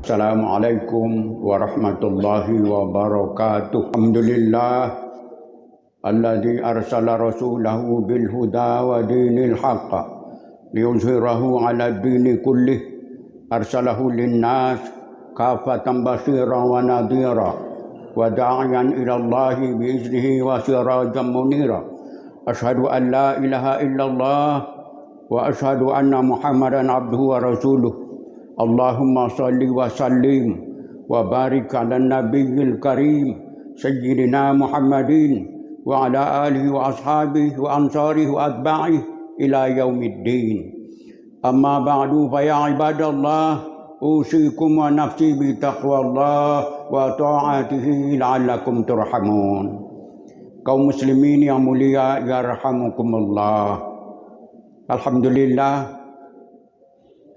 Assalamualaikum warahmatullahi wabarakatuh. Alhamdulillah alladzi arsala rasulahu bil huda wa dinil haqq liyuzhirahu 'ala ad-dini kullih. Arsalahu lin-nas kafatan bashiran wa nadhira wa da'iyan ila Allahi bi iznihi wa sirajan munira. Asyhadu an la ilaha illallah wa asyhadu anna Muhammadan abduhu wa rasuluh. Allahumma salli wa sallim wa barik ala nabiyil karim sayyidina Muhammadin wa ala alihi wa ashabihi wa ansarihi wa atba'ihi ila yaumiddin. Amma ba'du fa ya ibadallah, usikum wa nafsi bi taqwallah wa ta'atihi la'allakum turhamun. Kaum muslimin yang mulia, yarhamukumullah. Alhamdulillah,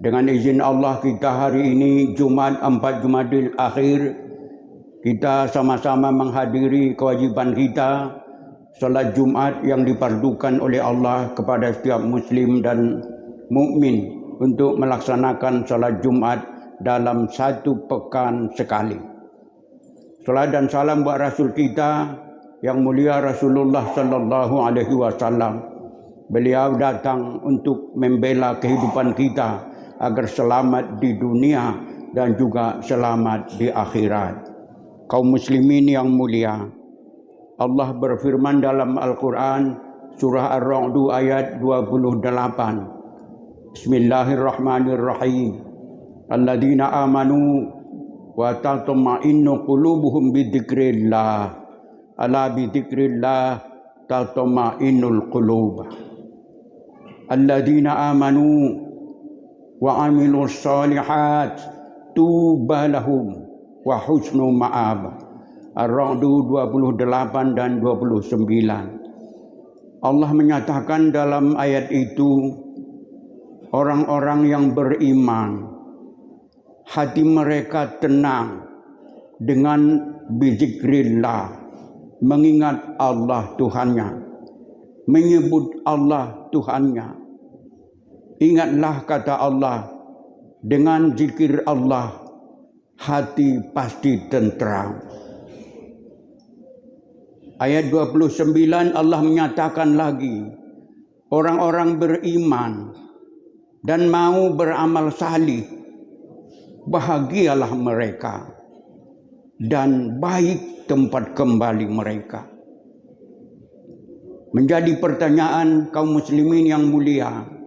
dengan izin Allah kita hari ini Jumat 4 Jumadil Akhir, kita sama-sama menghadiri kewajiban kita salat Jumat yang dipardukan oleh Allah kepada setiap muslim dan mukmin untuk melaksanakan salat Jumat dalam satu pekan sekali. Salat dan salam buat Rasul kita yang mulia Rasulullah sallallahu alaihi wasallam. Beliau datang untuk membela kehidupan kita agar selamat di dunia dan juga selamat di akhirat. Kaum muslimin yang mulia, Allah berfirman dalam Al-Quran surah Ar-Ra'd ayat 28. Bismillahirrahmanirrahim. Alladzina amanu wa tatma'innu qulubuhum bidzikrillah. Ala bidzikrillah tatma'innul qulub. Alladzina amanu wa amilus solihat tuba lahum wa husnu ma'ab. Ar-Ra'd 28 dan 29. Allah menyatakan dalam ayat itu, orang-orang yang beriman hati mereka tenang dengan bizikrillah, mengingat Allah Tuhannya, menyebut Allah Tuhannya. Ingatlah kata Allah, dengan zikir Allah hati pasti tentram. Ayat 29 Allah menyatakan lagi, orang-orang beriman dan mau beramal salih, bahagialah mereka dan baik tempat kembali mereka. Menjadi pertanyaan kaum muslimin yang mulia,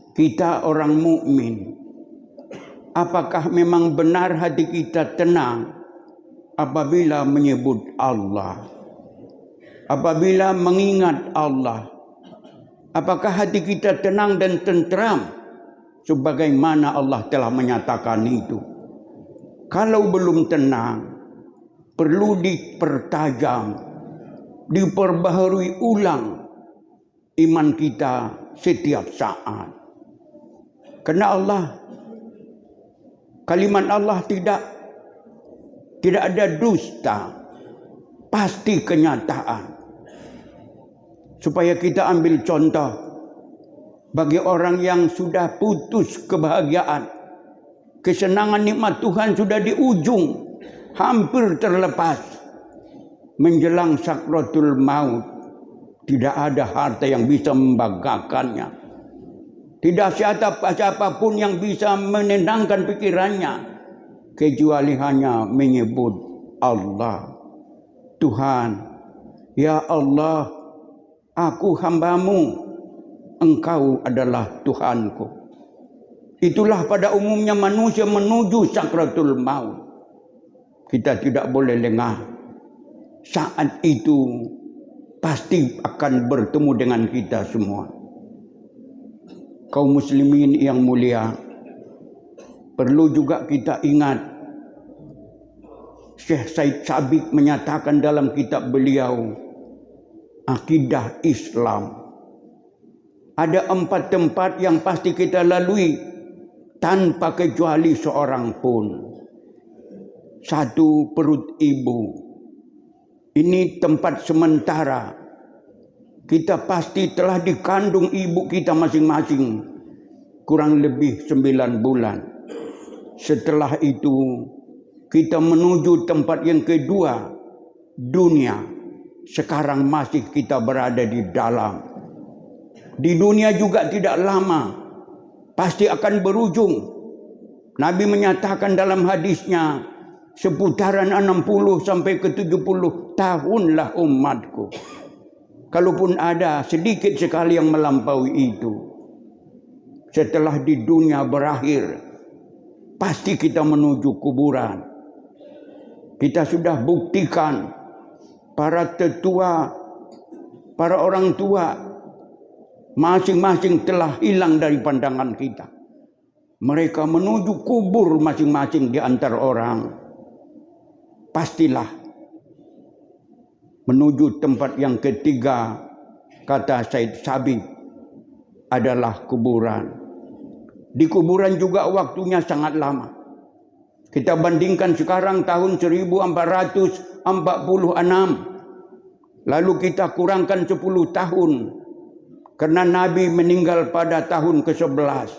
kita orang mukmin, apakah memang benar hati kita tenang apabila menyebut Allah, apabila mengingat Allah? Apakah hati kita tenang dan tentram sebagaimana Allah telah menyatakan itu? Kalau belum tenang, perlu dipertajam, diperbaharui ulang iman kita setiap saat. Karena Allah, kalimat Allah tidak ada dusta, pasti kenyataan. Supaya kita ambil contoh bagi orang yang sudah putus kebahagiaan, kesenangan nikmat Tuhan sudah di ujung, hampir terlepas, menjelang sakratul maut, tidak ada harta yang bisa membanggakannya. Tidak siapapun yang bisa menenangkan pikirannya, kecuali hanya menyebut Allah. Tuhan, ya Allah, aku hambamu, Engkau adalah Tuhanku. Itulah pada umumnya manusia menuju sakratul maut. Kita tidak boleh lengah. Saat itu pasti akan bertemu dengan kita semua. Kaum muslimin yang mulia, perlu juga kita ingat, Syekh Said Sabiq menyatakan dalam kitab beliau Akidah Islam, ada 4 tempat yang pasti kita lalui tanpa kecuali seorang pun. 1, perut ibu. Ini tempat sementara. Kita pasti telah dikandung ibu kita masing-masing kurang lebih 9 bulan. Setelah itu kita menuju tempat yang kedua, dunia. Sekarang masih kita berada di dalam. Di dunia juga tidak lama, pasti akan berujung. Nabi menyatakan dalam hadisnya, seputaran 60 sampai ke 70 tahunlah umatku. Kalaupun ada sedikit sekali yang melampaui itu. Setelah di dunia berakhir, pasti kita menuju kuburan. Kita sudah buktikan para tetua, para orang tua, masing-masing telah hilang dari pandangan kita. Mereka menuju kubur masing-masing di antara orang. Pastilah menuju tempat yang ketiga, kata Said Sabiq, adalah kuburan. Di kuburan juga waktunya sangat lama. Kita bandingkan sekarang tahun 1446. Lalu kita kurangkan 10 tahun. Karena Nabi meninggal pada tahun ke-11.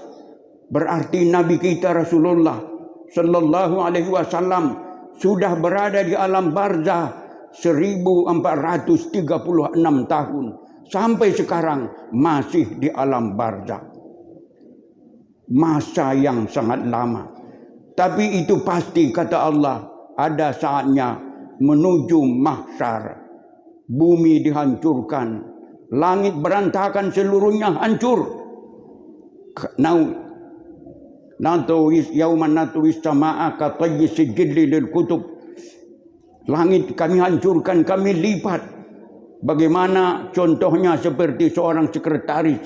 Berarti Nabi kita Rasulullah Sallallahu Alaihi Wasallam sudah berada di alam barzah 1436 tahun. Sampai sekarang masih di alam barzah. Masa yang sangat lama. Tapi itu pasti, kata Allah, ada saatnya menuju mahsyar. Bumi dihancurkan, langit berantakan, seluruhnya hancur. Yauman natuwis sama'a ka tayyi sijilli lil kutub. Langit kami hancurkan, kami lipat. Bagaimana contohnya seperti seorang sekretaris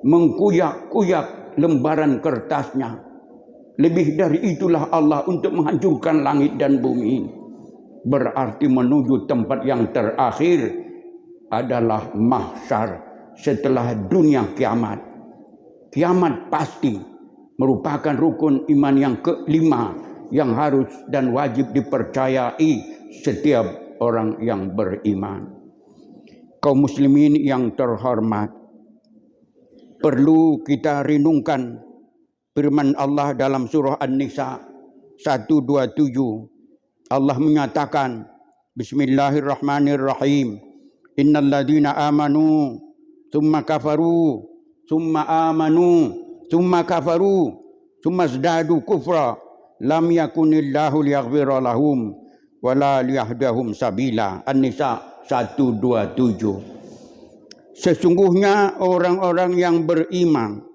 mengkuyak-kuyak lembaran kertasnya. Lebih dari itulah Allah untuk menghancurkan langit dan bumi. Berarti menuju tempat yang terakhir adalah mahsyar setelah dunia kiamat. Kiamat pasti merupakan rukun iman yang kelima yang harus dan wajib dipercayai setiap orang yang beriman. Kaum muslimin yang terhormat, perlu kita renungkan firman Allah dalam surah An-Nisa 127. Allah menyatakan, Bismillahirrahmanirrahim. Innal ladzina amanu tsumma kafaru tsumma amanu tsumma kafaru tsumma zdadu kufra lam yakunillahu liyaghfira lahum wala liyahdahum sabila. An-Nisa 127. Sesungguhnya orang-orang yang beriman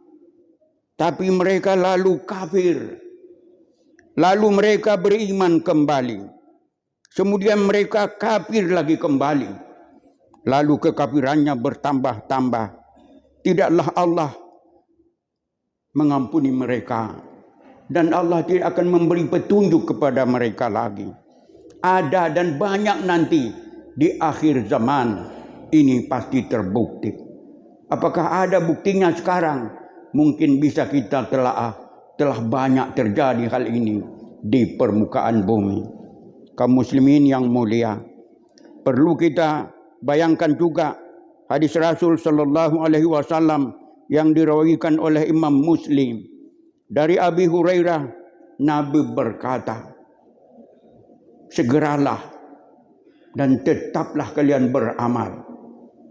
tapi mereka lalu kafir. Lalu mereka beriman kembali. Kemudian mereka kafir lagi kembali. Lalu kekafirannya bertambah-tambah. Tidaklah Allah mengampuni mereka. Dan Allah tidak akan memberi petunjuk kepada mereka lagi. Ada dan banyak nanti di akhir zaman. Ini pasti terbukti. Apakah ada buktinya sekarang? Mungkin bisa kita telah banyak terjadi hal ini di permukaan bumi. Kaum muslimin yang mulia, perlu kita bayangkan juga hadis Rasul Sallallahu Alaihi Wasallam yang diriwayatkan oleh Imam Muslim dari Abi Hurairah. Nabi berkata, segeralah dan tetaplah kalian beramal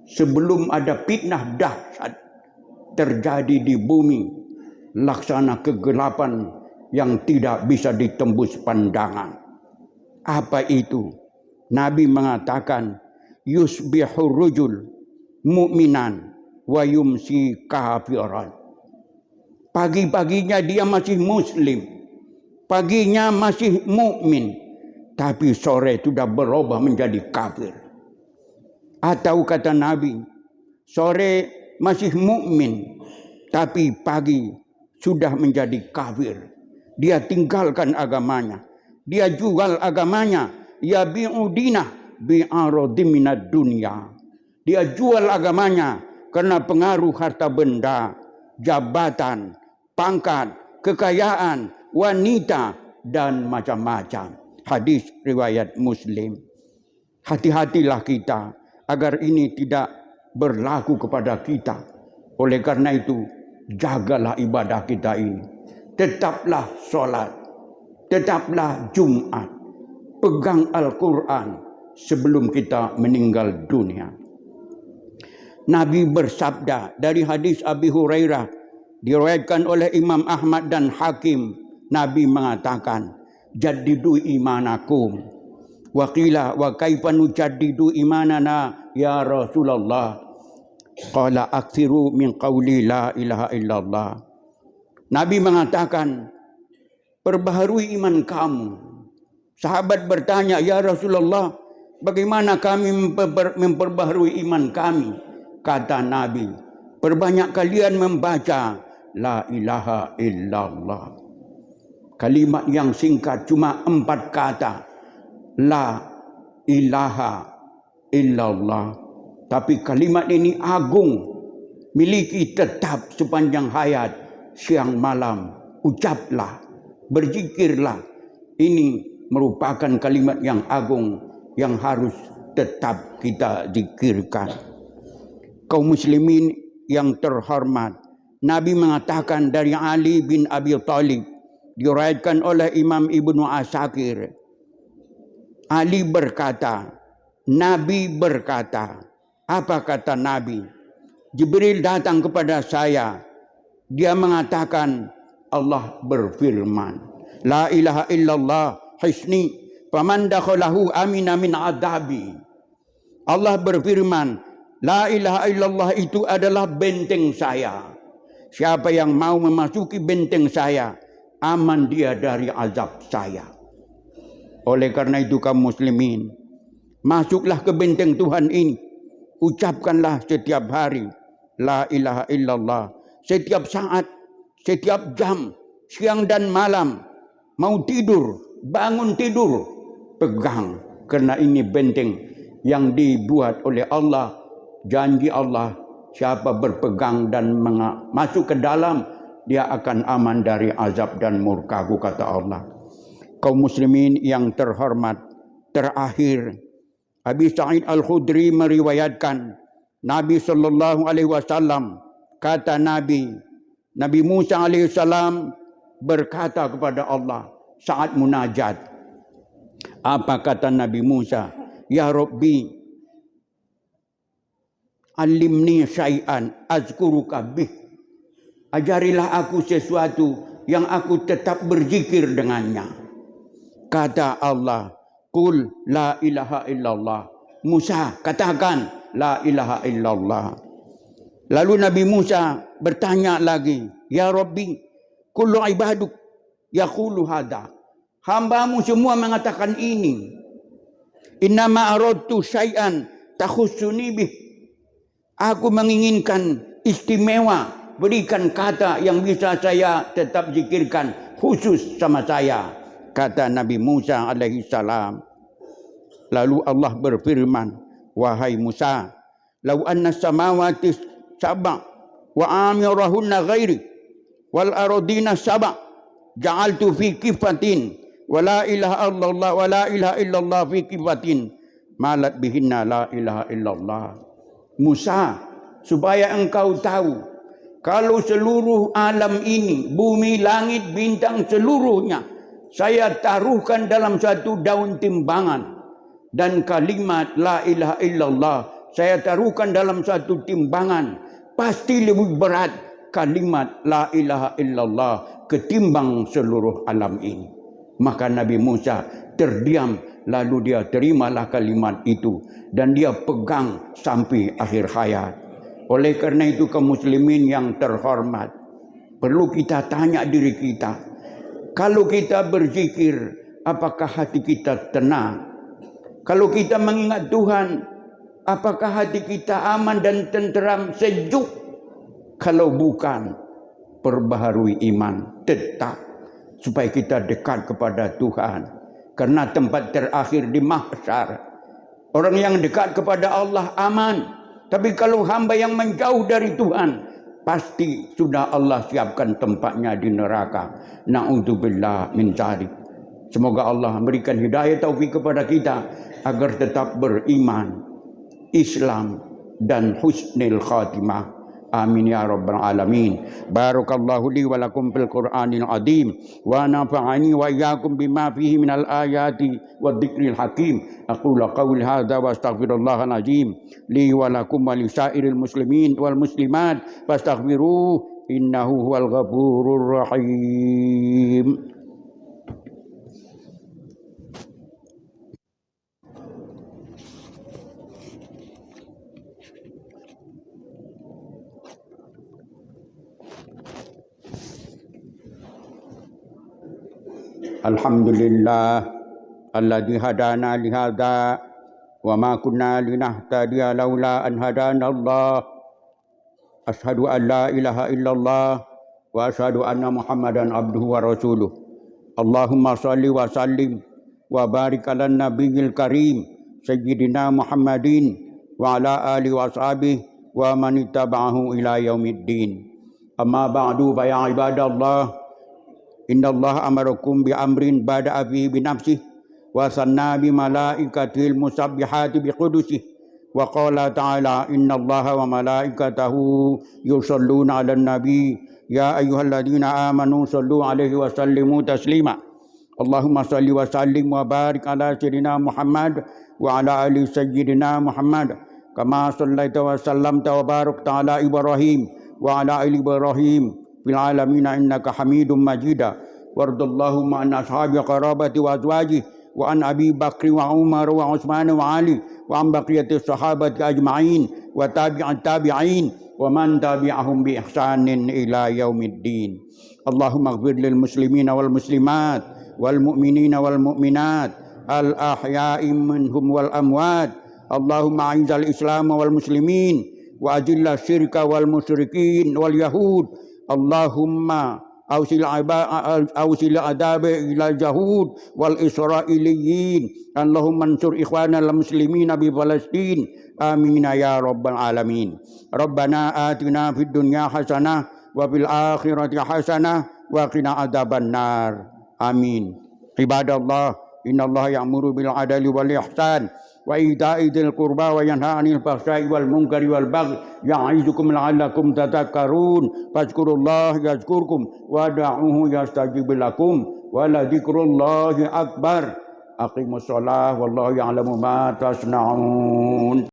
sebelum ada fitnah dahsyat terjadi di bumi, laksana kegelapan yang tidak bisa ditembus pandangan. Apa itu? Nabi mengatakan, yusbihur rujul mu'minan wa yumsi kafiran. Pagi-paginya dia masih muslim, paginya masih mukmin, tapi sore sudah berubah menjadi kafir. Atau kata Nabi, sore masih mukmin, tapi pagi sudah menjadi kafir. Dia tinggalkan agamanya, dia jual agamanya. Ya bi'udina bi'aradhi minad dunya. Dia jual agamanya karena pengaruh harta benda, jabatan, pangkat, kekayaan, wanita, dan macam-macam. Hadis riwayat Muslim. Hati-hatilah kita agar ini tidak berlaku kepada kita. Oleh karena itu, jagalah ibadah kita ini. tetaplah solat, tetaplah Jumat, pegang Al-Quran sebelum kita meninggal dunia. Nabi bersabda dari hadis Abi Hurairah, diriwayatkan oleh Imam Ahmad dan Hakim, Nabi mengatakan, jaddidu imanakum. Wa qila wa kaifa nujaddidu imanana ya Rasulullah? Qala akthiru min qawli la ilaha illallah. Nabi mengatakan, perbaharui iman kamu. Sahabat bertanya, ya Rasulullah, bagaimana kami memperbaharui iman kami? Kata Nabi, perbanyak kalian membaca la ilaha illallah. Kalimat yang singkat cuma 4 kata. La ilaha illallah. Tapi kalimat ini agung, miliki tetap sepanjang hayat, siang malam. Ucaplah, berzikirlah. Ini merupakan kalimat yang agung yang harus tetap kita zikirkan. Kaum muslimin yang terhormat, Nabi mengatakan dari Ali bin Abi Thalib, diriwayatkan oleh Imam Ibnu Asakir. Ali berkata, Nabi berkata, apa kata Nabi? Jibril datang kepada saya. Dia mengatakan, Allah berfirman, la ilaha illallah hisni, faman dakhalahu amina min adabi. Allah berfirman, la ilaha illallah itu adalah benteng saya. Siapa yang mau memasuki benteng saya, aman dia dari azab saya. Oleh karena itu kaum muslimin, masuklah ke benteng Tuhan ini. Ucapkanlah setiap hari la ilaha illallah. Setiap saat, setiap jam, siang dan malam. Mau tidur, bangun tidur, pegang. Karena ini benteng yang dibuat oleh Allah. Janji Allah, siapa berpegang dan masuk ke dalam, dia akan aman dari azab dan murka-Ku, kata Allah. Kaum muslimin yang terhormat, terakhir Abi Sa'id Al-Khudri meriwayatkan Nabi sallallahu alaihi wasallam, kata Nabi Musa alaihi salam berkata kepada Allah saat munajat. Apa kata Nabi Musa? Ya Rabbi, alimni syai'an azkuruka bih. Ajarilah aku sesuatu yang aku tetap berzikir dengannya. Kata Allah, qul la ilaha illallah. Musa, katakan la ilaha illallah. Lalu Nabi Musa bertanya lagi, ya Rabbi, kullu ibaduk yaqulu hada. Hambamu semua mengatakan ini. Innama aradtu syai'an takhussuni bih. Aku menginginkan istimewa, berikan kata yang bisa saya tetap zikirkan khusus sama saya. Kata Nabi Musa alaihi salam. Lalu Allah berfirman, wahai Musa, lau anna samawati sab'a wa amirahunna ghairi wal aradina sab'a ja'altu fi kifatin wa la ilaha illallah wa la ilaha illallah fi kifatin malat bihinna la ilaha illallah. Musa, supaya engkau tahu, kalau seluruh alam ini, bumi, langit, bintang, seluruhnya, saya taruhkan dalam satu daun timbangan. Dan kalimat la ilaha illallah saya taruhkan dalam satu timbangan. Pasti lebih berat kalimat la ilaha illallah ketimbang seluruh alam ini. Maka Nabi Musa terdiam, lalu dia terimalah kalimat itu. Dan dia pegang sampai akhir hayat. Oleh karena itu kaum muslimin yang terhormat, perlu kita tanya diri kita, kalau kita berzikir, apakah hati kita tenang? Kalau kita mengingat Tuhan, apakah hati kita aman dan tenteram, sejuk? Kalau bukan, perbaharui iman tetap supaya kita dekat kepada Tuhan. Karena tempat terakhir di mahsyar, orang yang dekat kepada Allah aman. Tapi kalau hamba yang menjauh dari Tuhan, pasti sudah Allah siapkan tempatnya di neraka. Na'udzubillah min dzalik. Semoga Allah memberikan hidayah taufik kepada kita agar tetap beriman, Islam dan husnul khatimah. Amin ya rabbal alamin. Barakallahu li wa lakum fil Qur'anil azim wa nafa'ani wa iyyakum bima fihi minal ayati wadh-dhikril hakim. Aqulu qawli hadza wa astaghfirullahal azim li wa lakum wa li sairil muslimin wal muslimat fastaghfiruhu innahu huwal ghafurur rahim. Alhamdulillah alladzi hadana li hadza wa ma kunna linahtadiya laula an hadana Allah. Asyhadu an la ilaha illallah wa asyhadu anna Muhammadan abduhu wa rasuluh. Allahumma shalli wa sallim wa barik ala nabiyil karim sayyidina Muhammadin wa ala alihi wa ashabihi wa man ittaba'ahu ila yaumiddin. Amma ba'du fa ya ibadallah, inna Allah amarakum bi amrin bada'a fihi bi nafsihi wa sanna bi malaikatil musabbihati bi qudusihi wa qala ta'ala inna Allaha wa malaikatahu yusalluna 'alan nabi ya ayyuhalladzina amanu sallu 'alaihi wa sallimu taslima. Allahumma salli wa sallim wa barik ala sayyidina Muhammad wa ala ali sayyidina Muhammad kama sallaita wa sallamta wa barakta ala Ibrahim wa ala ali Ibrahim fil alamin innaka Hamidum Majida. Wardallahumma an ashabi qarabati wa azwaji wa an Abi Bakri wa Umar wa Utsman wa Ali wa an baqiyati sahabati ajma'in wa tabi'in wa man tabi'ahum bi ihsanin ila yaumiddin. Allahumma ighfir lil muslimina wal muslimat wal mu'minina wal mu'minat al ahya'i minhum wal amwat. Allahumma a'izzal islam wal muslimin wa ajilla syirka wal musyrikin wal yahud. Allahumma awsil adabe ila jahud wal israiliyin. Allahumma ansur ikhwanal muslimina bi Palestin. Amin ya rabbal alamin. Rabbana atina fid dunya hasanah wa fil akhirati hasanah wa qina adzaban nar. Amin. Ibadallah, innallaha ya'muru bil adli wal ihsan wa ita'i dzil qurba wa yanha 'anil fahsya'i wal munkari wal baghi ya'izukum la'allakum tadhakkarun. Fazkurullaha yazkurkum wad'uuhu yastajib lakum wa la dzikrullahi akbar. Aqimus shalah wallahu ya'lamu ma tasna'un.